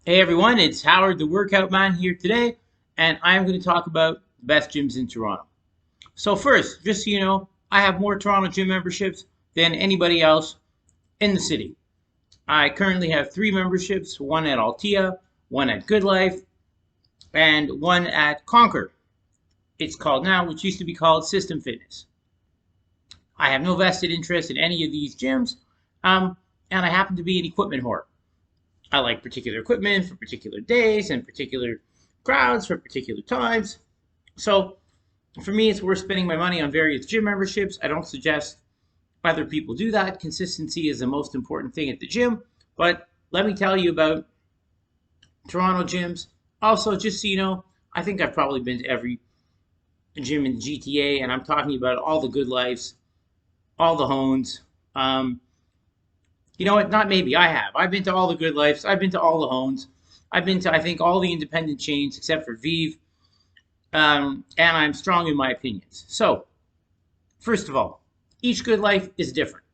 Hey everyone, it's Howard the Workout Man here today, and I'm going to talk about the best gyms in Toronto. So, first, just so you know, I have more Toronto gym memberships than anybody else in the city. I currently have three memberships, one at Altea, one at Good Life, and one at Conquer. It's called now, which used to be called System Fitness. I have no vested interest in any of these gyms, um, and I happen to be an equipment whore. I like particular equipment for particular days and particular crowds for particular times. So for me, it's worth spending my money on various gym memberships. I don't suggest other people do that. Consistency is the most important thing at the gym. But let me tell you about Toronto gyms. Also, just so you know, I think I've probably been to every gym in the GTA, and I'm talking about all the Good Lives, all the Hones. Um, you know what? Not maybe. I have. I've been to all the Good Lives. I've been to all the Hones. I've been to, I think, all the independent chains except for Vive. And I'm strong in my opinions. So, first of all, each Good Life is different.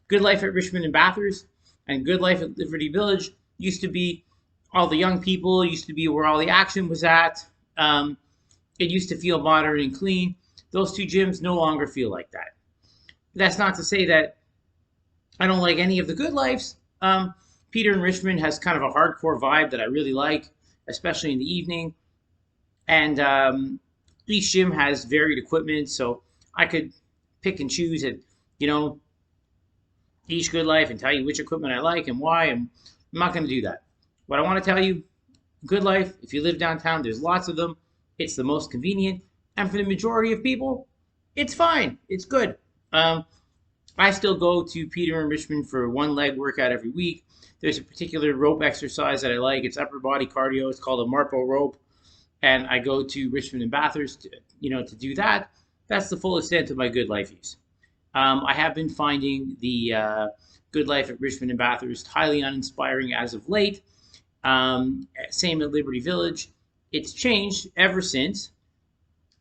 Good Life at Richmond and Bathurst and Good Life at Liberty Village used to be all the young people, used to be where all the action was at. Um, it used to feel modern and clean. Those two gyms no longer feel like that. That's not to say that I don't like any of the Good Lives. Peter and Richmond has kind of a hardcore vibe that I really like, especially in the evening. And each gym has varied equipment, so I could pick and choose at you know each Good Life and tell you which equipment I like and why. And I'm not going to do that. What I want to tell you, Good Life, if you live downtown, there's lots of them. It's the most convenient, and for the majority of people, it's fine. It's good. Um, I still go to Peter and Richmond for one leg workout every week. There's a particular rope exercise that I like. It's upper body cardio. It's called a Marpo rope, and I go to Richmond and Bathurst, to do that. That's the full extent of my Good Life use. I have been finding the Good Life at Richmond and Bathurst highly uninspiring as of late. Same at Liberty Village. It's changed ever since,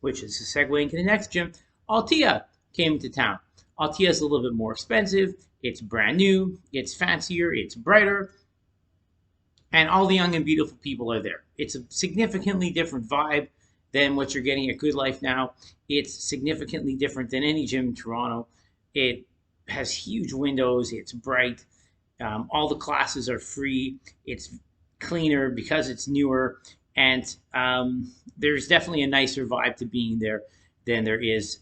which is a segue into the next gym. Altea came to town. Altea is a little bit more expensive. It's brand new. It's fancier. It's brighter. And all the young and beautiful people are there. It's a significantly different vibe than what you're getting at Good Life now. It's significantly different than any gym in Toronto. It has huge windows. It's bright. All the classes are free. It's cleaner because it's newer, and there's definitely a nicer vibe to being there than there is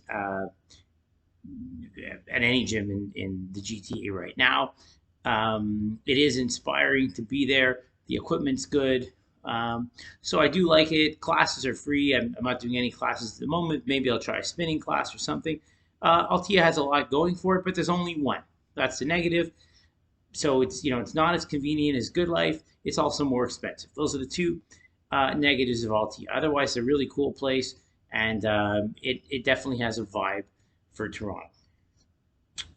at any gym in the GTA right now. It is inspiring to be there. The equipment's good. So I do like it. Classes are free. I'm not doing any classes at the moment. Maybe I'll try a spinning class or something. Altea has a lot going for it, but there's only one. That's the negative. So it's not as convenient as Good Life. It's also more expensive. Those are the two negatives of Altea. Otherwise, it's a really cool place, and it definitely has a vibe for Toronto.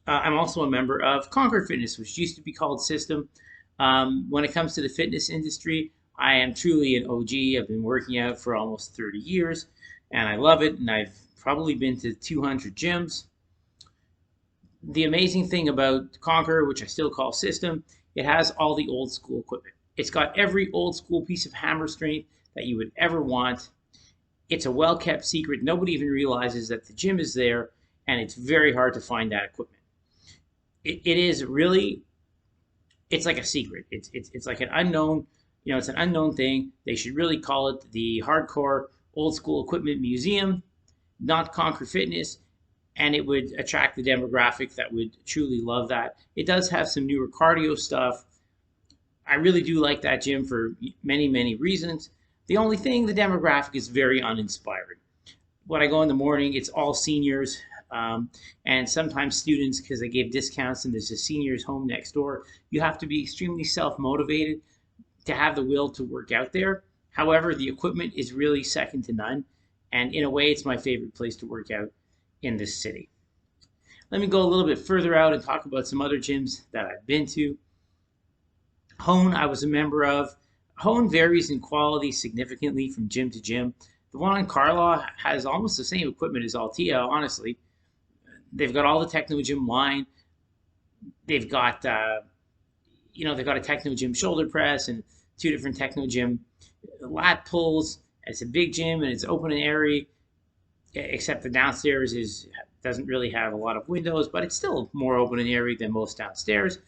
I'm also a member of Conquer Fitness, which used to be called System. When it comes to the fitness industry, I am truly an OG. I've been working out for almost 30 years, and I love it. And I've probably been to 200 gyms. The amazing thing about Conquer, which I still call System, it has all the old school equipment. It's got every old school piece of hammer strength that you would ever want. It's a well kept secret. Nobody even realizes that the gym is there, and it's very hard to find that equipment. It is really, it's like a secret. It's like an unknown, it's an unknown thing. They should really call it the Hardcore Old School Equipment Museum, not Conquer Fitness, and it would attract the demographic that would truly love that. It does have some newer cardio stuff. I really do like that gym for many, many reasons. The only thing, the demographic is very uninspiring. When I go in the morning, it's all seniors, and sometimes students because they gave discounts and there's a seniors home next door. You have to be extremely self-motivated to have the will to work out there. However, the equipment is really second to none, and in a way, it's my favorite place to work out in this city. Let me go a little bit further out and talk about some other gyms that I've been to. Hone, I was a member of. Hone varies in quality significantly from gym to gym. The one on Carlaw has almost the same equipment as Altea, honestly. They've got all the Techno Gym line. They've got, they've got a Techno Gym shoulder press and two different techno gym lat pulls. It's a big gym and it's open and airy, except the downstairs is doesn't really have a lot of windows, but it's still more open and airy than most downstairs.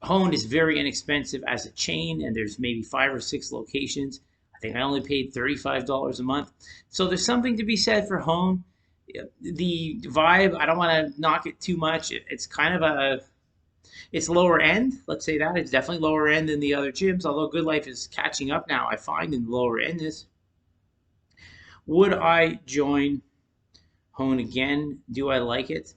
Hone is very inexpensive as a chain, and there's maybe 5 or 6 locations. I think I only paid $35 a month. So there's something to be said for Hone. The vibe, I don't want to knock it too much. It's kind of it's lower end. Let's say that. It's definitely lower end than the other gyms, although Good Life is catching up now, I find, in the lower end is. Would I join Hone again? Do I like it?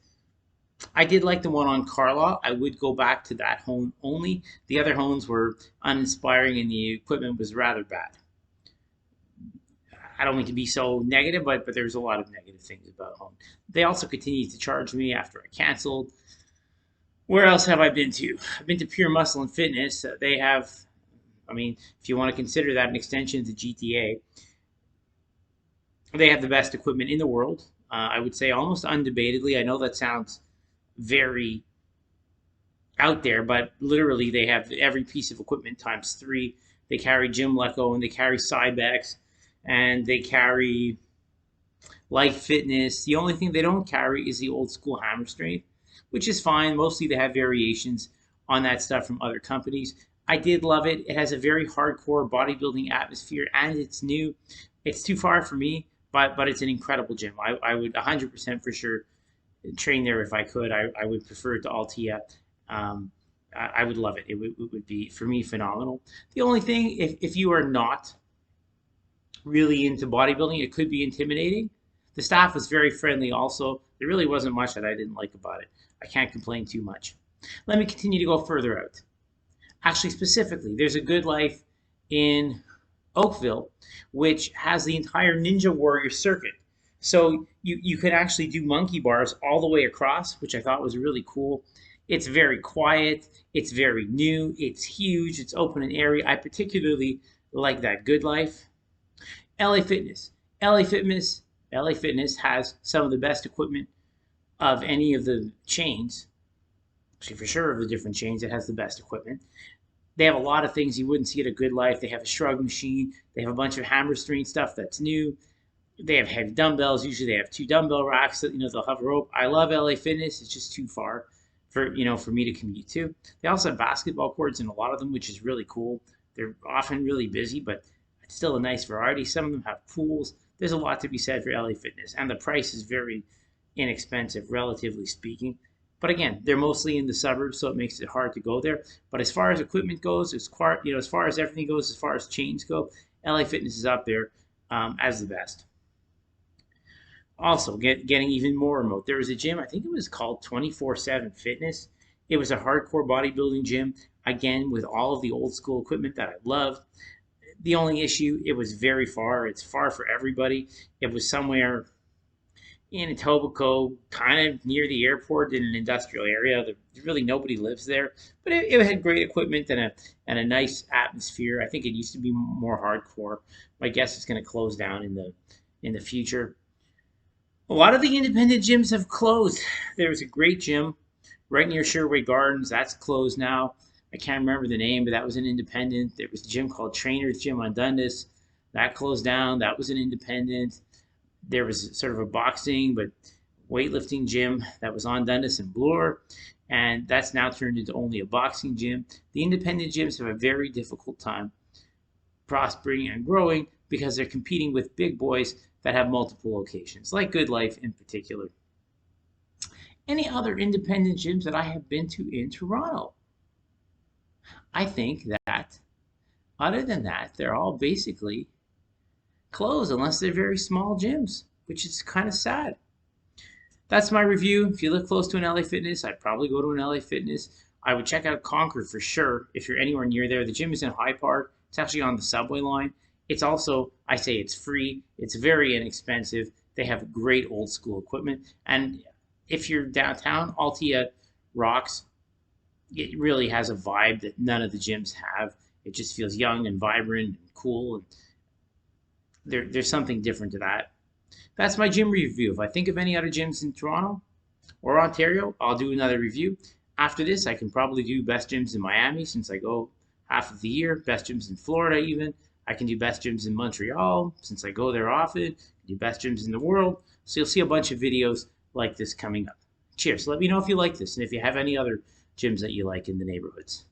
I did like the one on Carlaw. I would go back to that Hone only. The other Hones were uninspiring and the equipment was rather bad. I don't mean to be so negative, but there's a lot of negative things about Hone. They also continued to charge me after I canceled. Where else have I been to? I've been to Pure Muscle and Fitness. They have, I mean, if you want to consider that an extension to GTA, they have the best equipment in the world. I would say almost undebatedly. I know that sounds very out there, but literally they have every piece of equipment times 3. They carry Jim Lecco and they carry Cybex and they carry Life Fitness. The only thing they don't carry is the old school hammer strength, which is fine. Mostly they have variations on that stuff from other companies. I did love it. It has a very hardcore bodybuilding atmosphere and it's new. It's too far for me, but it's an incredible gym. I would 100% for sure train there if I could. I would prefer it to Altea. I would love it. It would be, for me, phenomenal. The only thing, if you are not really into bodybuilding, it could be intimidating. The staff was very friendly also. There really wasn't much that I didn't like about it. I can't complain too much. Let me continue to go further out. Actually, specifically, there's a Good Life in Oakville, which has the entire Ninja Warrior circuit. So you could actually do monkey bars all the way across, which I thought was really cool. It's very quiet. It's very new. It's huge. It's open and airy. I particularly like that Good Life. LA Fitness. LA Fitness. LA Fitness has some of the best equipment of any of the chains. Actually, for sure, of the different chains, it has the best equipment. They have a lot of things you wouldn't see at a Good Life. They have a shrug machine. They have a bunch of hammer strength stuff that's new. They have heavy dumbbells. Usually they have 2 dumbbell racks that, they'll have a rope. I love LA Fitness. It's just too far for me to commute to. They also have basketball courts in a lot of them, which is really cool. They're often really busy, but it's still a nice variety. Some of them have pools. There's a lot to be said for LA Fitness, and the price is very inexpensive, relatively speaking. But again, they're mostly in the suburbs, so it makes it hard to go there. But as far as equipment goes, as far as everything goes, as far as chains go, LA Fitness is up there as the best. Also, getting even more remote, there was a gym, I think it was called 24/7 Fitness. It was a hardcore bodybuilding gym, again, with all of the old school equipment that I love. The only issue, it was very far. It's far for everybody. It was somewhere in Etobicoke, kind of near the airport in an industrial area. There's really nobody lives there, but it had great equipment and a nice atmosphere. I think it used to be more hardcore. My guess it's going to close down in the future. A lot of the independent gyms have closed. There was a great gym right near Sherway Gardens. That's closed now. I can't remember the name, but that was an independent. There was a gym called Trainer's Gym on Dundas. That closed down. That was an independent. There was sort of a boxing but weightlifting gym that was on Dundas and Bloor, and that's now turned into only a boxing gym. The independent gyms have a very difficult time prospering and growing because they're competing with big boys that have multiple locations, like Good Life in particular. Any other independent gyms that I have been to in Toronto? I think that, other than that, they're all basically closed unless they're very small gyms, which is kind of sad. That's my review. If you live close to an LA Fitness, I'd probably go to an LA Fitness. I would check out Concord for sure if you're anywhere near there. The gym is in High Park. It's actually on the subway line. It's also, I say it's free. It's very inexpensive. They have great old school equipment. And if you're downtown, Altea rocks. It really has a vibe that none of the gyms have. It just feels young and vibrant and cool. And there's something different to that. That's my gym review. If I think of any other gyms in Toronto or Ontario, I'll do another review. After this, I can probably do best gyms in Miami since I go half of the year. Best gyms in Florida even. I can do best gyms in Montreal since I go there often. Do best gyms in the world. So you'll see a bunch of videos like this coming up. Cheers. Let me know if you like this and if you have any other gyms that you like in the neighborhoods.